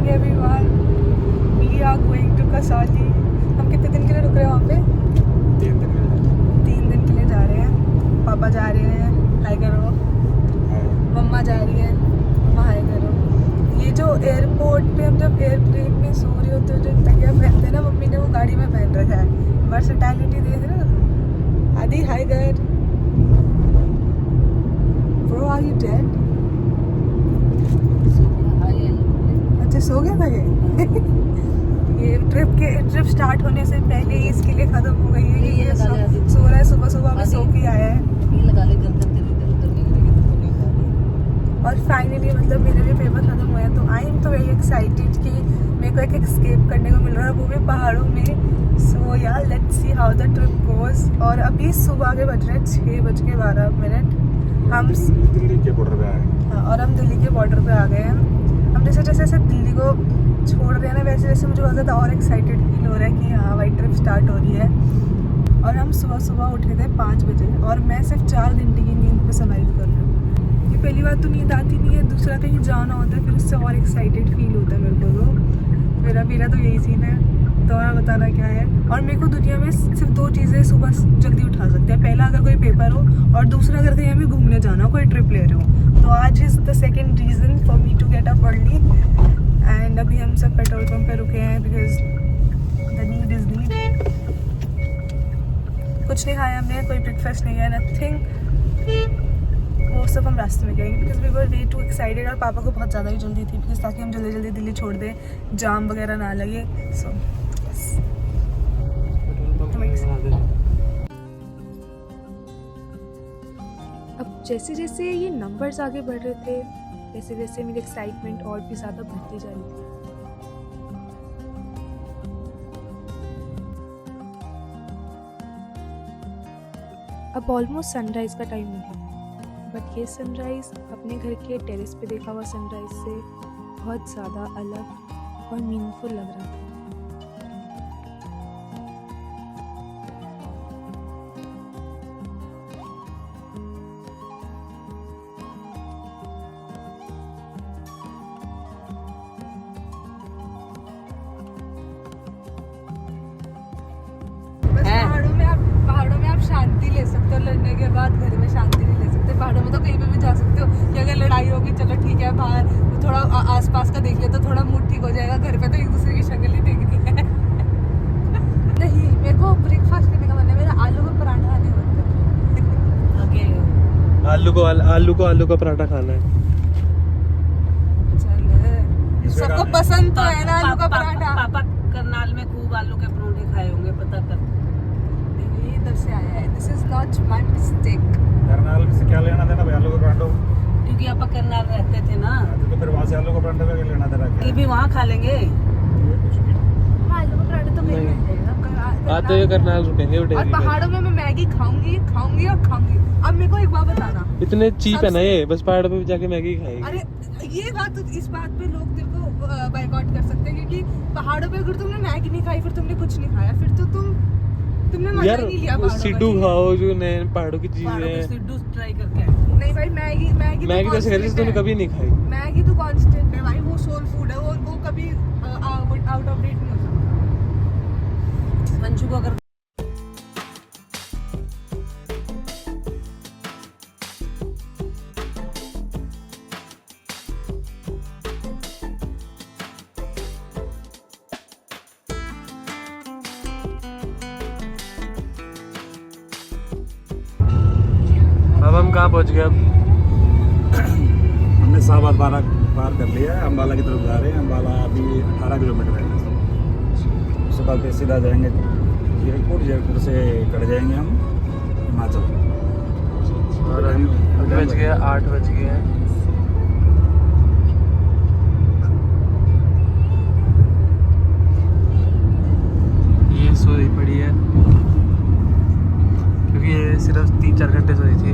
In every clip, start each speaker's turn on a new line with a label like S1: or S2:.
S1: Morning everyone, we are going to Kasauli. हम कितने दिन के लिए रुक रहे हैं वहाँ पे? 3 दिन के लिए जा रहे हैं। पापा जा रहे हैं, हाय करो। मम्मा जा रही है, मम्मा हाय करो। ये जो एयरपोर्ट पे हम जब एयरप्लेन में सो रहे होते हैं, जो तकिया पहनते हैं ना, मम्मी ने वो गाड़ी में पहन रखा है। वर्सेटैलिटी देख रहे हो? आदि हाय कर। Bro, are you dead? अच्छा सो गया था ये ट्रिप स्टार्ट होने से पहले ही इसके लिए खत्म हो गई है। ये सो रहा है, सुबह में सो के आया है। और फाइनली मतलब मेरे भी पेपर खत्म हुए हैं, तो आई एम तो वेरी एक्साइटेड कि मेरे को एक एस्केप करने को मिल रहा है, वो भी पहाड़ों में। सो यार let's see how the trip goes. और अभी सुबह के बज रहे हैं 6:12। हम
S2: दिल्ली के बॉर्डर पे आए हैं।
S1: और हम दिल्ली के बॉर्डर पे आ गए हैं। हम जैसे दिल्ली को छोड़ रहे हैं ना, वैसे मुझे बहुत ज़्यादा और एक्साइटेड फील हो रहा है कि हाँ भाई ट्रिप स्टार्ट हो रही है। और हम सुबह उठे थे 5 बजे, और मैं सिर्फ 4 घंटे की नींद पे सर्वाइव कर रही हूँ। ये पहली बात तो नींद आती नहीं है, दूसरा कहीं जाना होता है फिर उससे और एक्साइटेड फील होता है मेरे को। तो मेरा तो यही सीन है। तो मैं बताना क्या है, और मेरे को दुनिया में सिर्फ 2 चीज़ें सुबह जल्दी उठा सकते हैं। पहला अगर कोई पेपर हो, और दूसरा अगर कहीं हमें घूमने जाना हो, कोई ट्रिप ले रहे हो। तो आज is the second reason for me to get up early. And अभी हम सब पेट्रोल पंप पे रुके हैं because the need is need. कुछ नहीं खाया हमने, कोई ब्रेकफास्ट नहीं है, नथिंग। वो सब हम रास्ते में गए because we were way too excited. और पापा को बहुत ज़्यादा ही जल्दी थी बिकॉज ताकि हम जल्दी दिल्ली छोड़ दें, जाम वगैरह ना लगे। सो अब जैसे ये नंबर्स आगे बढ़ रहे थे, वैसे मेरी एक्साइटमेंट और भी ज़्यादा बढ़ती जा रही थी। अब ऑलमोस्ट सनराइज़ का टाइम हो गया, बट ये सनराइज़ अपने घर के टेरेस पे देखा हुआ सनराइज़ से बहुत ज़्यादा अलग और मीनिंगफुल लग रहा था। पहाड़ों में आप शांति ले सकते हो, लड़ने के बाद घर में शांति नहीं ले सकते। पहाड़ों में तो कहीं पे भी जा सकते हो कि अगर लड़ाई होगी चलो ठीक है, बाहर थोड़ा आसपास का देख ले तो थोड़ा मूड ठीक हो जाएगा। घर पे तो एक दूसरे की शक्ल ही देखनी है। नहीं, मेरे को ब्रेकफास्ट करने का मन है, मेरा आलू का पराठा नहीं बनता।
S2: आलू का पराठा खाना है।
S1: चल सबको पसंद तो है ना आलू का पराठा।
S3: पापा करनाल में खूब आलू के परोठे खाए होंगे, पता कर।
S1: इधर से आया है, this is not my mistake.
S2: Karnal से क्या लेना देना भाई आलू का पराठा?
S3: क्योंकि आप करनाल रहते थे ना,
S2: तो फिर वहाँ से आलू का पराठा का लेना देना क्या?
S3: कि भी वहाँ खा लेंगे।
S2: कुछ भी
S1: आलू का पराठा तो मेरे मिल जाएगा।
S2: आते हुए करनाल रुकेंगे
S1: और पहाड़ों में मैं मैगी खाऊंगी और खाऊंगी। अब मेरे को एक बात बताना,
S2: इतने चीप है ना ये, बस पहाड़ पे जाके मैगी खाएगी।
S1: अरे ये बात, इस बात पे लोग तेरे को बायकॉट कर सकते हैं, क्योंकि पहाड़ों पे अगर तुमने मैगी नहीं खाई फिर तुमने कुछ नहीं खाया, फिर तो तुमने मजा ही नहीं लिया।
S2: सिड्डू खाओ, जो नए पहाड़ों की चीजें हैं।
S3: सिड्डू ट्राई करके।
S1: नहीं भाई, मैगी तो
S2: जैसे तुमने कभी नहीं खाई।
S1: मैगी तो कांस्टेंट है भाई, वो सोल फूड है, वो कभी आउट ऑफ डेट नहीं हो सकता।
S3: मंजू को अगर
S2: अब हम कहाँ पहुँच गए? अब
S4: हमने शाहबाद पार कर लिया है, अम्बाला की तरफ जा रहे हैं। अम्बाला अभी 18 किलोमीटर है। उसके बाद फिर सीधा जाएंगे जयपुर से कट जाएंगे हम हिमाचल।
S2: और हम बज गए 8 बज गए हैं। ये सोई पड़ी है क्योंकि ये सिर्फ 3-4 घंटे सोई थी,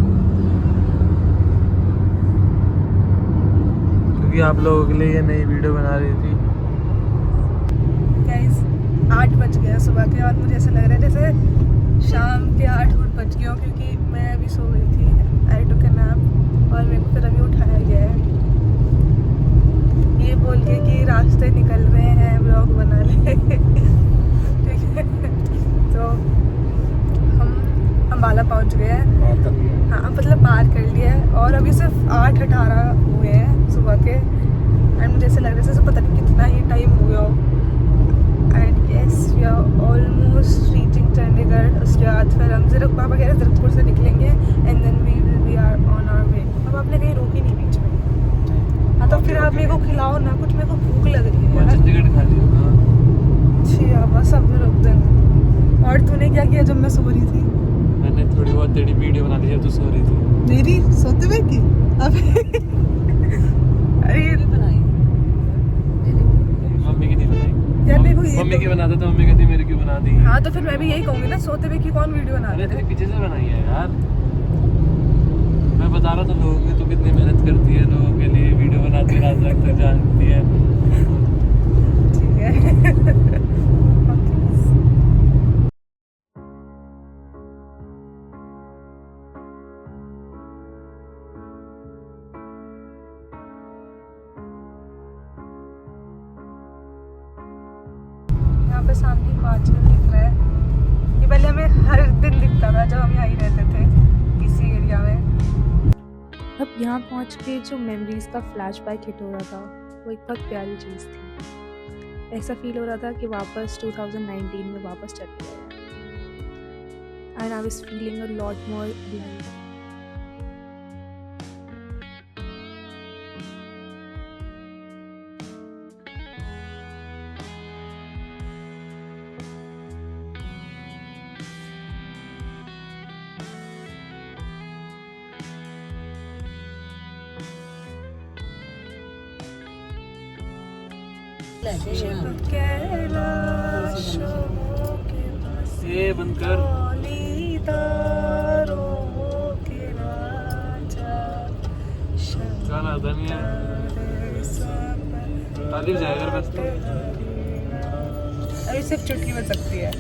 S2: क्योंकि आप लोगों के लिए ये नई वीडियो बना रही थी।
S1: गाइस 8 बज गए सुबह के, और मुझे ऐसा लग रहा है जैसे शाम के 8 बज गए हो, क्योंकि मैं अभी सो गई थी। आई टुक अ नैप और मेरे को फिर अभी उठाया गया है ये बोल के कि रास्ते व्लॉग बना ले। ठीक है, तो हम अम्बाला पहुंच गए हैं।
S4: बात कर लिया।
S1: हाँ मतलब पार कर लिया है और अभी सिर्फ 8:18 हुए हैं सुबह के। एंड मुझे ऐसे लग रहा है जैसे पता नहीं कितना ही टाइम हो गया हो। And yes we are almost reaching Chandigarh. उसके बाद फिर हम जीरकपुर वगैरह जीरकपुर से निकलेंगे and then we are on our way. अब आपने कहीं रोकी नहीं बीच में? हाँ तो फिर आप मेरे को खिलाओ ना कुछ, मेरे को भूख लग रही है
S2: मैं
S1: यार।
S2: चंडीगढ़ खा लिया।
S1: अच्छी बस अब रुक देना। और तूने क्या किया जब मैं सो रही थी?
S2: मैंने थोड़ी बहुत तेरी वीडियो बना ली जब तू सो रही थी।
S1: मेरी सोते हुए की? अबे अरे
S3: बनाई
S2: मम्मी की नहीं बनाई
S1: यार देखो ये
S2: मम्मी की बनाता तो मम्मी कहती मेरी क्यों बना दी।
S1: हाँ तो फिर मैं भी यही कहूंगी ना, सोते हुए की कौन वीडियो बना
S2: अरे
S1: रहे
S2: तेरे
S1: थे?
S2: पीछे से बनाई है यार। मैं बता रहा था लोगों को तू कितनी मेहनत करती है लोगों के लिए, वीडियो बनाती रात तक जानती है।
S1: ठीक है। यहाँ पे सामने हिमाचल दिख रहा है। ये पहले हमें हर दिन दिखता था जब हम यहाँ ही रहते थे इसी एरिया में। अब यहाँ पहुँच के जो मेमोरीज का फ्लैशबैक हिट हो रहा था वो एक बहुत प्यारी चीज़ थी। ऐसा फील हो रहा था कि वापस 2019 में वापस चले गए। And I was feeling a lot more alive.
S2: ये बंद कर। गाना आता नहीं है। तारीफ जाएगा बस तो।
S1: अभी सिर्फ चुटकी बज सकती है।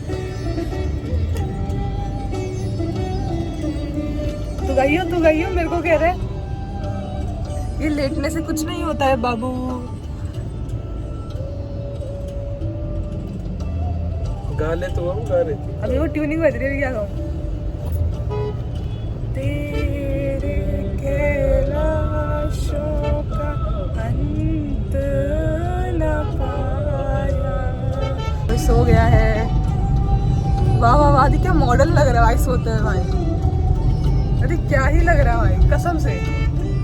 S1: तू गई हो मेरे को कह रहे। ये लेटने से कुछ नहीं होता है बाबू।
S2: गा ले तो हम गा रही थी।
S1: अभी वो ट्यूनिंग बज रही है, क्या कहूँ? तेरे कैलाशों का अंत न पाया। वो सो गया है। वाह वाह वाह, क्या मॉडल लग रहा है भाई सोते हैं भाई। अरे क्या ही लग रहा है भाई कसम से।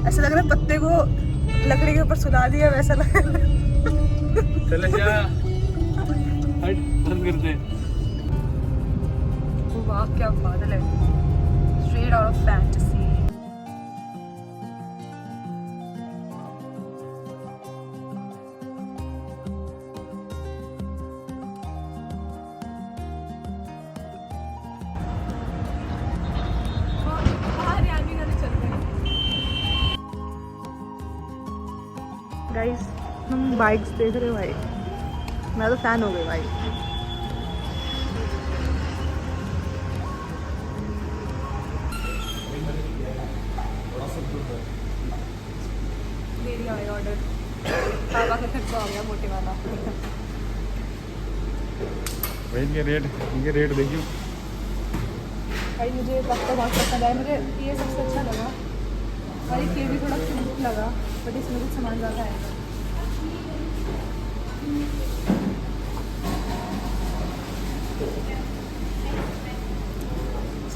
S1: ऐसा लग रहा है पत्ते को लकड़ी के ऊपर सुला दिया वैसा लग रहा है।
S2: चले जा हट बंद कर दे।
S1: वाह क्या बादल है, straight out of fantasy. Guys हम बाइक्स देख रहे हो भाई, मैं तो फैन हो गई भाई। ले लिया भाई ऑर्डर। पापा का खर्चा हो गया मोटे वाला।
S4: भाई ये रेट देखियो
S1: भाई मुझे पक्का बहुत पसंद आया। मुझे ये सबसे अच्छा लगा और ये भी थोड़ा क्यूट लगा, बट इसमें कुछ सामान ज़्यादा है।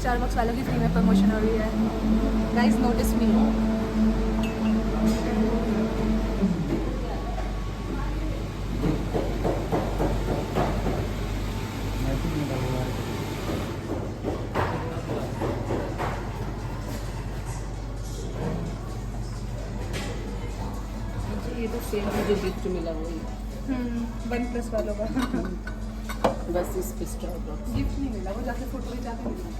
S1: स्टारबक्स वालों की फ्री में प्रमोशन हो रही है। गाइस नोटिस मी।
S3: ये तो सेम मुझे गिफ्ट मिला वही
S1: 1+ वालों का
S3: बस इस पे स्टारबक्स
S1: गिफ्ट नहीं मिला, वो जाके फोटो ले जाके मिला।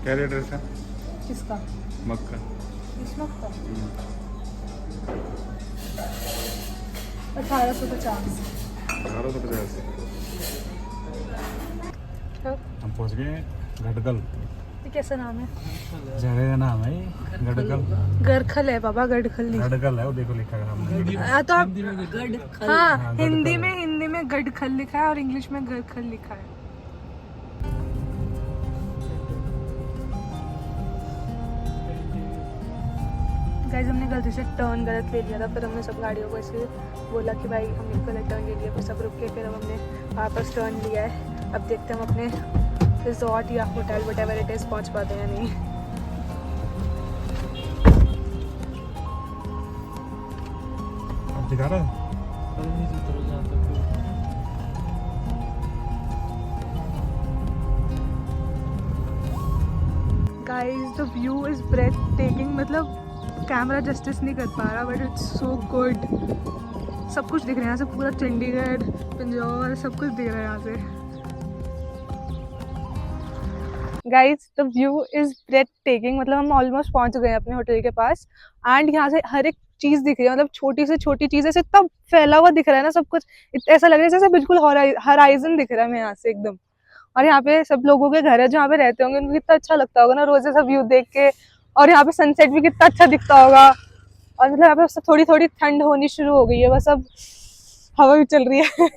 S4: क्या रेट है इसका?
S1: किसका?
S4: मग का?
S1: इस मग का 1850।
S4: 1850। हम पहुंच गए गडगल।
S1: ये कैसा नाम है?
S4: जगह का नाम है ये, गडगल।
S1: गड़खल है बाबा, गड़खल नहीं।
S4: गडगल है वो, देखो लिखा है हमने।
S1: तो आप
S3: गढ़खल।
S1: हाँ,
S4: हाँ,
S1: हिंदी
S4: गढ़खल।
S1: में गड़खल लिखा है और इंग्लिश में गड़खल लिखा है। गाइस हमने गलती से टर्न गलत ले लिया था, फिर हमने सब गाड़ियों को ऐसे बोला कि भाई हमने गलत टर्न ले लिया, फिर सब रुक के फिर अब हमने वापस टर्न लिया है। अब देखते हैं हम अपने रिजॉर्ट या होटल व्हाटएवर इट इज पहुंच पाते हैं या नहीं।
S4: अब दिखा रहा है।
S2: अरे नीचे उतरो जहाँ तक।
S1: Guys the view is breathtaking, मतलब कैमरा जस्टिस नहीं कर पा रहा बट इट्स सो गुड। सब कुछ दिख रहा है यहाँ से, पूरा चंडीगढ़, पंजाब, सब कुछ दिख रहा है यहाँ से। Guys the view is breathtaking, मतलब हम ऑलमोस्ट पहुंच गए हैं अपने होटल के पास एंड यहाँ से हर एक चीज़ दिख रही है, मतलब छोटी से छोटी चीज़ ऐसे इतना फैला हुआ दिख रहा है ना सब कुछ, ऐसा लग रहा है जैसे बिल्कुल हॉराइजन दिख रहा है हमें यहाँ से एकदम। और यहाँ पे सब लोगों के घर है जहाँ पे रहते होंगे, उनको कितना अच्छा लगता होगा ना रोज ऐसा व्यू देख के। और यहाँ पे सनसेट भी कितना अच्छा दिखता होगा। और मतलब यहाँ पे थोड़ी थोड़ी ठंड होनी शुरू हो गई है, बस अब हवा भी चल रही है।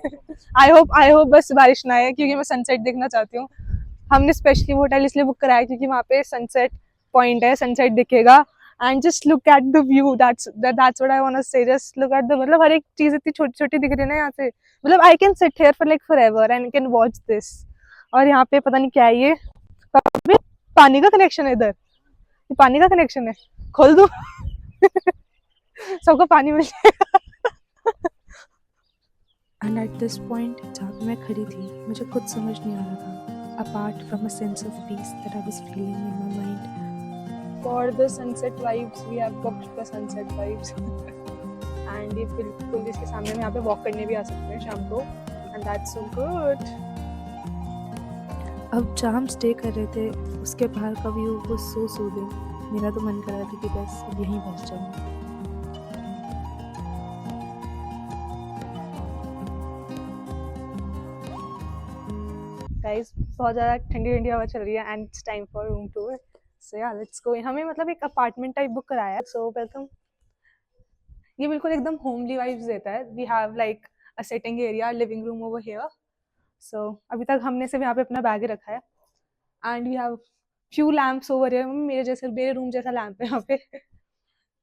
S1: आई होप बस बारिश ना आए, क्योंकि मैं सनसेट देखना चाहती हूँ। हमने स्पेशली वो होटल इसलिए बुक कराया क्योंकि वहाँ पे सनसेट पॉइंट है, सनसेट दिखेगा। And just look at the view, that's what I want to say. Just look at the, मतलब हर एक चीज इतनी छोटी छोटी दिख रही है ना यहाँ से, मतलब I can sit here for like forever and can watch this. और यहाँ पे पता नहीं क्या है ये, पानी का कनेक्शन है इधर, ये पानी का कनेक्शन है, खोल दूं? सबको पानी मिल जाएगा। एंड एट दिस पॉइंट जहाँ पे मैं खड़ी थी, मुझे कुछ समझ नहीं आ रहा था apart from a sense of peace that I was feeling in my mind. For the sunset vibes, we have booked the sunset vibes. And ये बिल्कुल इसके सामने में यहाँ पे वॉक करने भी आ सकते हैं शाम को, and that's so good. अब जहाँ हम स्टे कर रहे थे उसके बाहर का व्यू was so soothing. मेरा तो मन कर रहा था कि बस अब यहीं बस जाऊँ। गाइस बहुत ज़्यादा ठंडी ठंडी हवा चल रही है and it's time for room tour. So या लेट्स गो। हमें मतलब एक अपार्टमेंट टाइप बुक कराया है। So welcome. ये बिल्कुल एकदम होमली वाइब्स देता है। We have like a sitting area, living room over here. So अभी तक हमने सिर्फ यहाँ पे अपना बैग रखा है and we have few lamps over here. मेरे रूम जैसा लैम्प है यहाँ पे।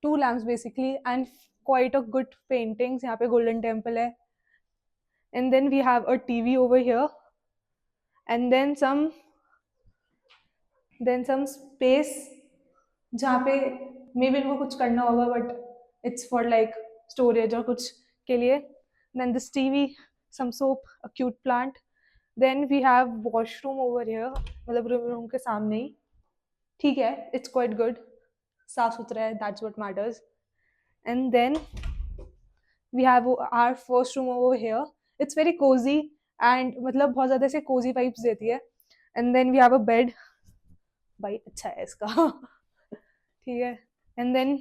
S1: 2 lamps basically and quite a good paintings. यहाँ पे गोल्डन टेम्पल है and then we have a TV over here and then some space जहाँ पे मे बी इनको कुछ करना होगा but it's for like storage और कुछ के लिए। then this TV, some soap, a cute plant. then we have washroom over here, मतलब रूम के सामने ही। ठीक है, it's quite good, साफ सुथरा है, that's what matters. and then we have our first room over here. it's very cozy and मतलब बहुत ज़्यादा से कोजी वाइब्स देती है। And then we have a bed, भाई अच्छा है इसका। ठीक है। And then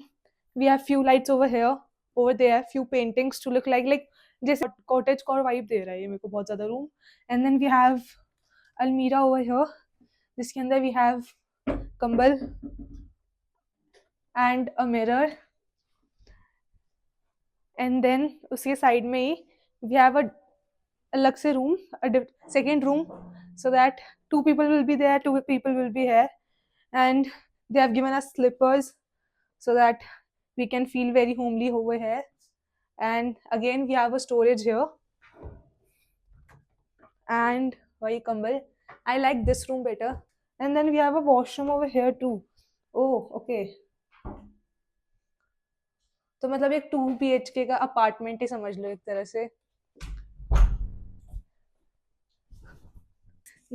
S1: we have few lights over here, over there few paintings to look like जैसे कॉटेज कॉर वाइब दे रहा है ये मेरे को बहुत ज़्यादा room. And then we have अलमीरा ओवर हियर जिसके अंदर वी हैव कंबल and a mirror. And then उसके साइड में ही वी हैव अ अलग से room, second room, so that 2 people will be there, 2 people will be here, and they have given us slippers so that we can feel very homely over here. And again we have a storage here and वही कंबल। I like this room better. And then we have a washroom over here too. Oh okay, तो मतलब एक 2 BHK का apartment ही समझ लो एक तरह से।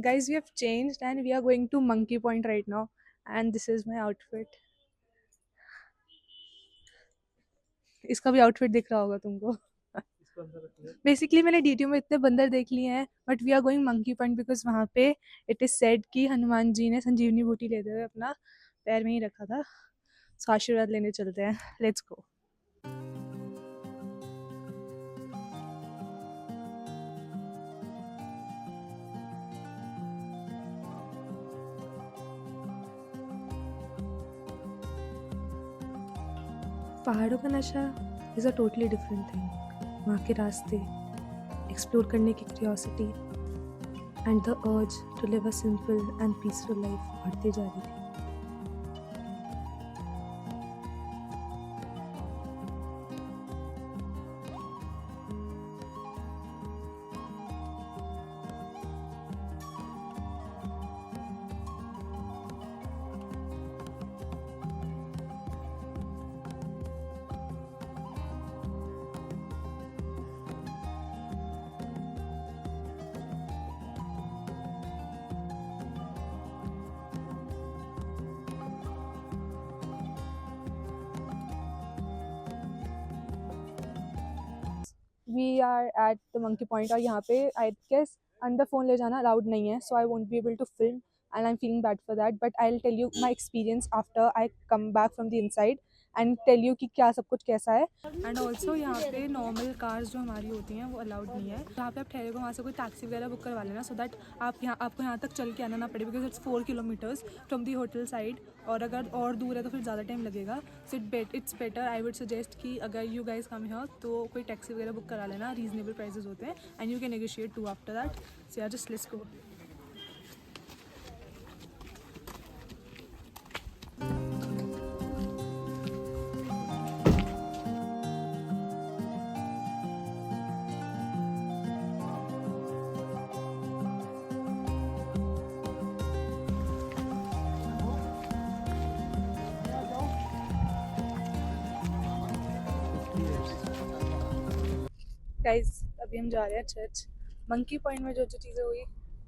S1: Guys, we have changed and we are going to Monkey Point right now, and this is my outfit. इसका भी आउटफिट दिख रहा होगा तुमको। बेसिकली मैंने डीटीयू में इतने बंदर देख लिए हैं but we are going monkey point because वहाँ पे इट इज सेड कि हनुमान जी ने संजीवनी बूटी लेते हुए अपना पैर में ही रखा था। सो आशीर्वाद लेने चलते हैं, लेट्स गो। पहाड़ों का नशा is a totally different thing. वहाँ के रास्ते, एक्सप्लोर करने की curiosity and the urge to live a simple and peaceful life बढ़ती जा रही थी। We are at the monkey point और यहाँ पे आई गेस अंदर फ़ोन ले जाना अलाउड नहीं है, so I won't be able to film and I am feeling bad for that, but I will tell you my experience after I come back from the inside and tell you कि क्या सब कुछ कैसा है। And also यहाँ पे normal cars जो हमारी होती हैं वो अलाउड नहीं है। जहाँ पे आप ठहरे को वहाँ से कोई टैक्सी वगैरह बुक करवा लेना, सो दैट आपको यहाँ तक चल के आना ना पड़े, because it's 4 kilometres from the hotel side, और अगर और दूर है तो फिर ज़्यादा टाइम लगेगा। So it's better, I would suggest कि अगर यू गाइज कम हियर तो कोई टैक्सी वगैरह बुक करा लेना, रीजनेबल प्राइजेस होते हैं and you can negotiate to after that. So यार जस्ट लेट्स गो। गाइज अभी हम जा रहे हैं चर्च। मंकी पॉइंट में जो जो चीज़ें हुई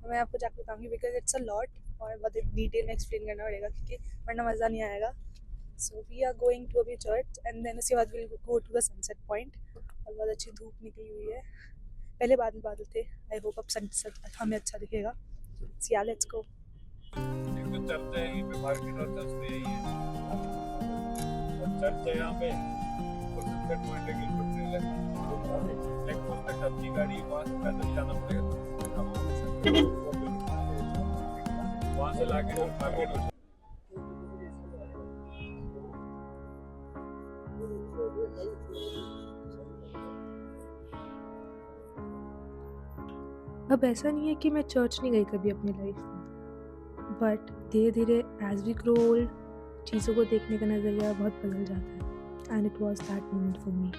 S1: मैं आपको जाकर बताऊंगी, बिकॉज इट्स अ लॉट और बहुत डिटेल में एक्सप्लेन करना पड़ेगा क्योंकि वरना मज़ा नहीं आएगा। So we are going to अभी चर्च एंड देन उसके बाद will go to the sunset point. और बहुत अच्छी धूप निकली हुई है, पहले बादल बादल थे, आई होप अब सनसेट हमें अच्छा दिखेगा। सो या लेट्स गो।
S4: चलते हैं यहीं पे, मार्केट और चर्च पे यही है। चर्च है यहाँ पे और सनसेट पॉइंट है, गिलबर्ट ट्रेल है। एक पोस्ट तक अपनी गाड़ी वहाँ से पैदल जाना पड़ेगा, वहाँ से लाके और मार्केट हो।
S1: अब ऐसा नहीं है कि मैं चर्च नहीं गई कभी अपनी लाइफ में, बट धीरे धीरे एज वी ग्रो ओल्ड चीज़ों को देखने का नज़रिया बहुत बदल जाता है and it was that moment for me.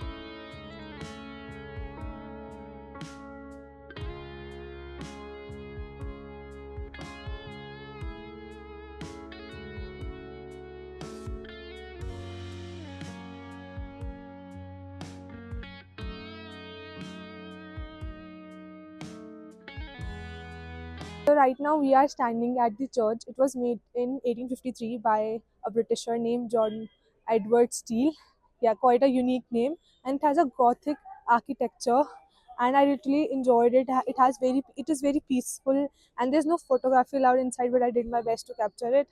S1: So right now we are standing at the church. It was made in 1853 by a Britisher named John Edward Steele. Yeah, quite a unique name, and it has a Gothic architecture. And I literally enjoyed it. It is very peaceful, and there's no photography allowed inside, but I did my best to capture it.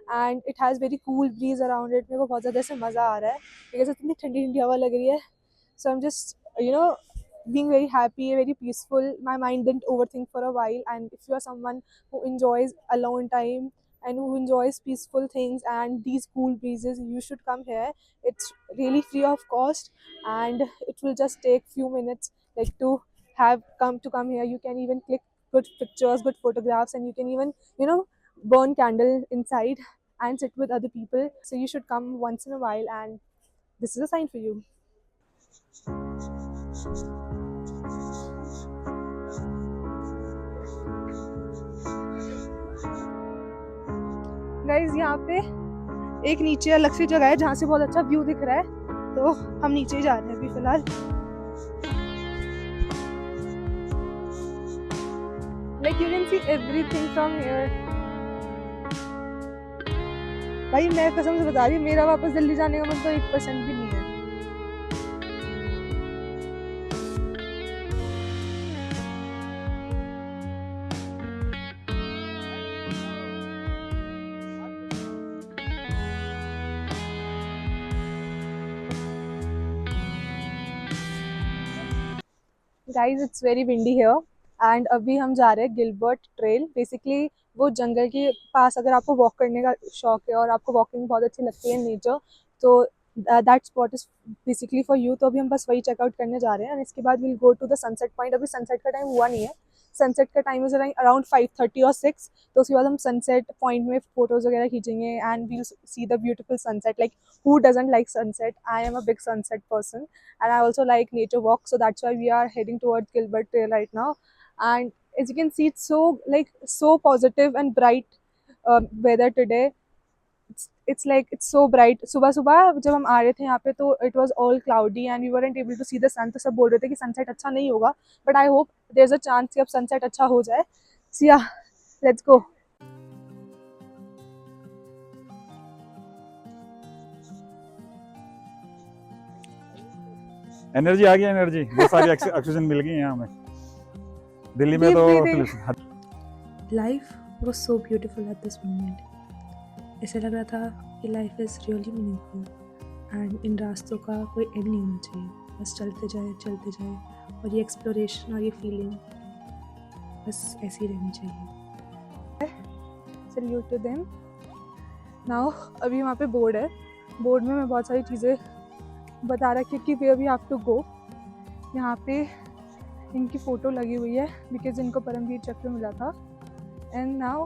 S1: And it has very cool breeze around it. मेरे को बहुत ज़्यादा से मज़ा आ रहा है because इतनी ठंडी ठंडी हवा लग रही है. So I'm just being very happy, very peaceful. My mind didn't overthink for a while, and if you are someone who enjoys alone time and who enjoys peaceful things and these cool breezes, you should come here. It's really free of cost and it will just take few minutes like to come here. You can even click good pictures, good photographs, and you can even burn candle inside and sit with other people. So you should come once in a while, and this is a sign for you. Guys यहाँ पे एक नीचे अलग सी जगह है जहाँ से बहुत अच्छा व्यू दिख रहा है, तो हम नीचे जा रहे हैं अभी फिलहाल। Like you can see everything from here. भाई मैं कसम से बता रही हूँ, मेरा वापस दिल्ली जाने का मन तो 1% भी नहीं है। Guys it's very windy here and अभी हम जा रहे हैं गिलबर्ट ट्रेल। बेसिकली वो जंगल के पास, अगर आपको वॉक करने का शौक है और आपको वॉकिंग बहुत अच्छी लगती है नेचर, तो that spot is basically for you. तो अभी हम बस वही चेकआउट करने जा रहे हैं, एंड इसके बाद will go to the sunset point. अभी सनसेट का टाइम हुआ नहीं है, सनसेट का टाइम इज़ अराउंड 5:30 और 6। तो उसके बाद हम सनसेट पॉइंट में फ़ोटोज़ वगैरह खींचेंगे, and we'll see the beautiful sunset. Like who doesn't like sunset? I am a big sunset person, and I also like nature walk, so that's why we are heading towards Gilbert Trail right now. And as you can see, it's so positive and bright weather today. It's like it's so bright. सुबह सुबह जब हम आ रहे थे यहाँ पे तो it was all cloudy and we weren't able to see the sun. तो सब बोल रहे थे कि sunset अच्छा नहीं होगा, but I hope there's a chance कि अब sunset अच्छा हो जाए. So yeah, let's go.
S4: Energy आ गई, एनर्जी बहुत सारी ऑक्सीजन मिल गई यहाँ हमें। दिल्ली में
S1: Deep
S4: तो
S1: breathing. Life was so beautiful at this moment. ऐसे लग रहा था कि life is really meaningful and in रास्तों का कोई एंड नहीं होना चाहिए, बस चलते जाए और ये एक्सप्लोरेशन और ये फीलिंग बस ऐसी रहनी चाहिए। Salute to them. नाउ अभी वहाँ पे बोर्ड है, बोर्ड में मैं बहुत सारी चीज़ें बता रखी कि where we have to go. यहाँ पे इनकी फ़ोटो लगी हुई है बिकॉज इनको परमवीर चक्र मिला था। And now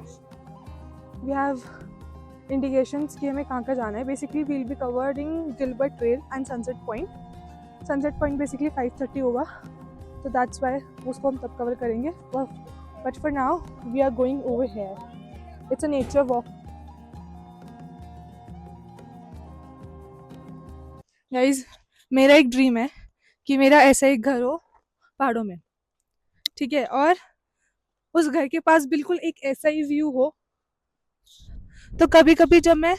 S1: we have indications कि हमें कहाँ जाना है। Basically we'll be covering Gilbert trail and sunset point. Sunset point basically 5:30 होगा, तो दैट्स वाई उसको हम तब कवर करेंगे। But for now we are going over here. It's a nature walk. Guys, मेरा एक ड्रीम है कि मेरा ऐसा एक घर हो पहाड़ों में, ठीक है, और उस घर के पास बिल्कुल एक ऐसा ही व्यू हो। तो कभी कभी जब मैं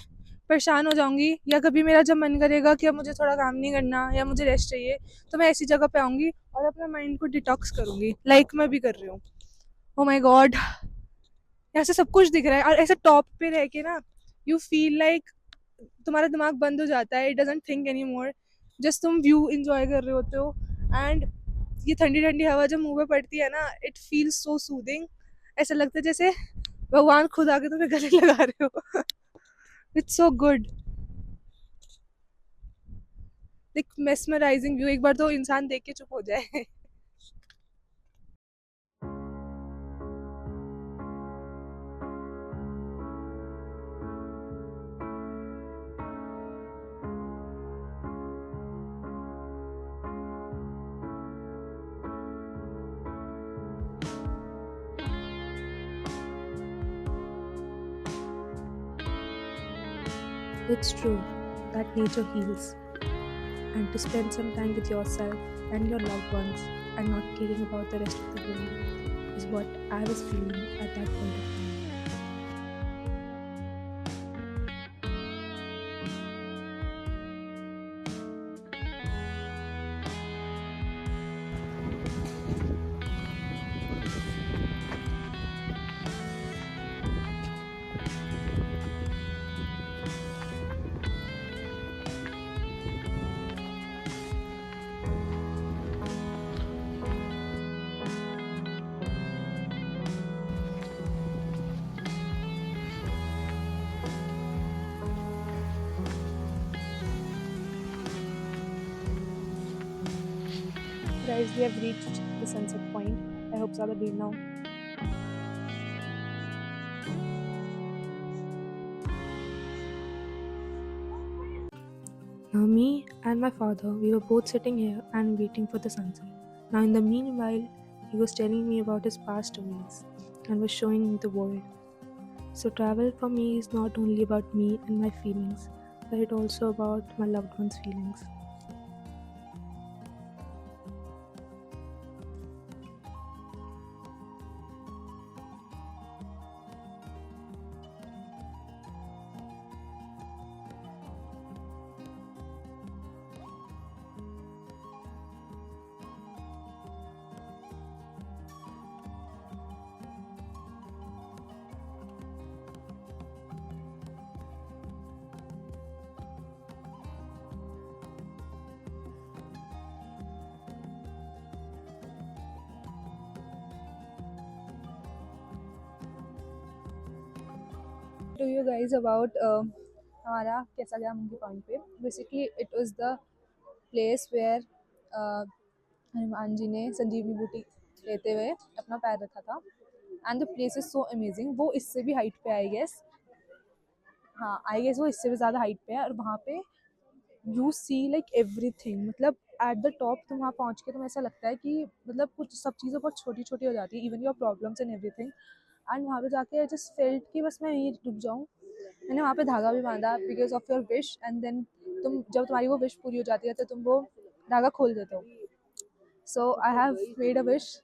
S1: परेशान हो जाऊंगी या कभी मेरा जब मन करेगा कि अब मुझे थोड़ा काम नहीं करना या मुझे रेस्ट चाहिए, तो मैं ऐसी जगह पे आऊंगी और अपने माइंड को डिटॉक्स करूंगी, लाइक मैं भी कर रही हूँ। ओ माय गॉड, यहाँ से सब कुछ दिख रहा है और ऐसे टॉप पे रह के ना यू फील लाइक तुम्हारा दिमाग बंद हो जाता है, it doesn't think any more, just तुम व्यू इंजॉय कर रहे होते हो। एंड ये ठंडी ठंडी हवा जब मुंह पे पड़ती है ना, इट फील्स सो सूदिंग। ऐसा लगता है जैसे भगवान खुद आके तुम्हें गले लगा रहे हो। It's so good, like mesmerising view. एक बार तो इंसान देख के चुप हो जाए। It's true that nature heals, and to spend some time with yourself and your loved ones and not caring about the rest of the world is what I was feeling at that point of time. Guys, we have reached the sunset point. I hope ज़्यादा भीड़ ना हो। Now me and my father, we were both sitting here and waiting for the sunset. Now in the meanwhile, he was telling me about his past stories and was showing me the world. So travel for me is not only about me and my feelings, but it also about my loved ones' feelings. To you guys about हमारा कैसा गया monkey point पे। Basically it was the place where Hanuman ji ने संजीवनी बूटी लेते हुए अपना पैर रखा था। And the place is so amazing. वो इससे भी हाइट पे आई गेस, हाँ आई गेस वो इससे भी ज़्यादा हाइट पे है। और वहाँ पे यू सी लाइक एवरीथिंग, मतलब एट द टॉप तुम वहाँ पहुँच के तुम्हें ऐसा लगता है कि मतलब कुछ सब चीज़ें बहुत छोटी छोटी हो जाती है, even your problems and everything. And वहाँ पे जाके आई जस्ट फेल्ट कि बस मैं यहीं रुक जाऊँ। मैंने वहाँ पे धागा भी बांधा because of your wish, and then तुम जब तुम्हारी वो विश पूरी हो जाती है तो तुम वो धागा खोल देते हो। So I have made a wish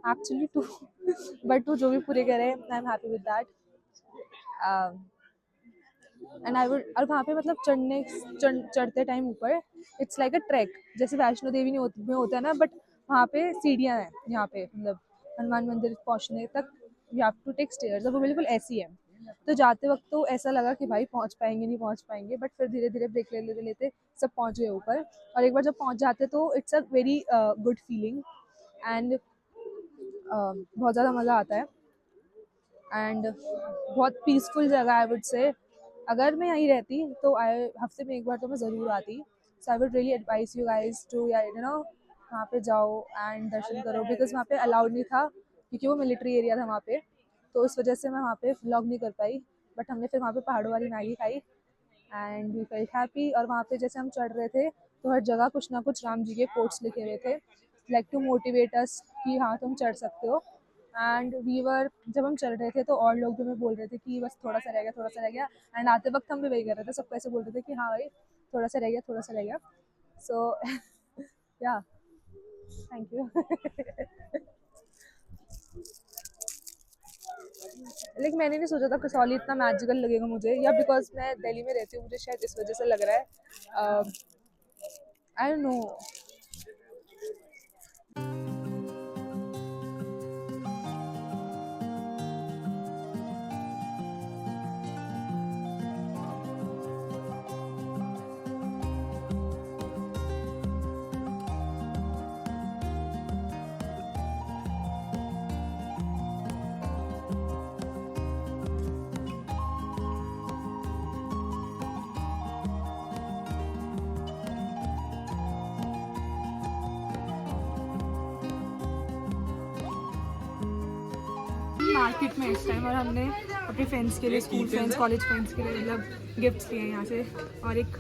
S1: actually to but वो जो भी पूरे करे I am happy with that. And I would, और वहाँ पे मतलब चढ़ते टाइम ऊपर इट्स लाइक अ ट्रैक, जैसे वैष्णो देवी में होता है ना, बट वहाँ पे सीढ़ियाँ हैं। यहाँ पे मतलब हनुमान मंदिर पहुँचने तक you have to take stairs, और वो बिल्कुल ऐसी है। तो जाते वक्त तो ऐसा लगा कि भाई पहुँच पाएंगे नहीं पहुँच पाएंगे, बट फिर धीरे धीरे ब्रेक लेते लेते सब पहुँच गए ऊपर। और एक बार जब पहुँच जाते तो it's a very good feeling, and बहुत ज़्यादा मज़ा आता है। एंड बहुत पीसफुल जगह आई वुड से। अगर मैं यहीं रहती तो हफ्ते में एक बार तो मैं ज़रूर आती। So I would really advise you guys to you know वहाँ पे जाओ एंड दर्शन करो, बिकॉज वहाँ पे अलाउड नहीं था क्योंकि वो मिलिट्री एरिया था वहाँ पे। तो उस वजह से मैं वहाँ पे व्लॉग नहीं कर पाई, बट हमने फिर वहाँ पे पहाड़ों वाली मैगी खाई एंड वी फेल्ट हैप्पी। और वहाँ पे जैसे हम चढ़ रहे थे तो हर जगह कुछ ना कुछ राम जी के कोट्स लिखे हुए थे, लाइक टू मोटिवेट अस कि हाँ तुम चढ़ सकते हो। एंड वीवर जब हम चल रहे थे तो और लोग भी हमें बोल रहे थे कि बस थोड़ा सा रह गया थोड़ा सा रह गया। एंड आते वक्त हम भी वही कर रहे थे, सबको ऐसे बोल रहे थे कि हाँ भाई थोड़ा सा रह गया थोड़ा सा रह गया। सो या थैंक यू। लेकिन मैंने नहीं सोचा था कसौली इतना मैजिकल लगेगा मुझे, या बिकॉज मैं दिल्ली में रहती हूँ मुझे शायद इस वजह से लग रहा है। I don't know. मार्केट में इस टाइम, और हमने अपने फ्रेंड्स के लिए, स्कूल फ्रेंड्स कॉलेज फ्रेंड्स के लिए मतलब गिफ्ट्स लिए हैं यहाँ से, और एक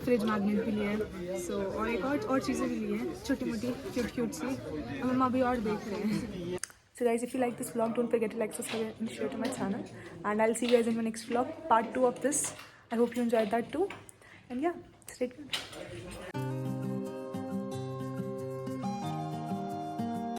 S1: फ्रिज मैग्नेट भी लिया है। सो और एक और चीज़ें भी ली हैं छोटी मोटी क्यूट सी, और मम्मा भी और देख रहे हैं। So guys, if you like this vlog, don't forget to like, subscribe and share to my channel, and I'll see you guys in my next vlog, part 2 of this. I hope you enjoyed that too, and yeah, stay tuned.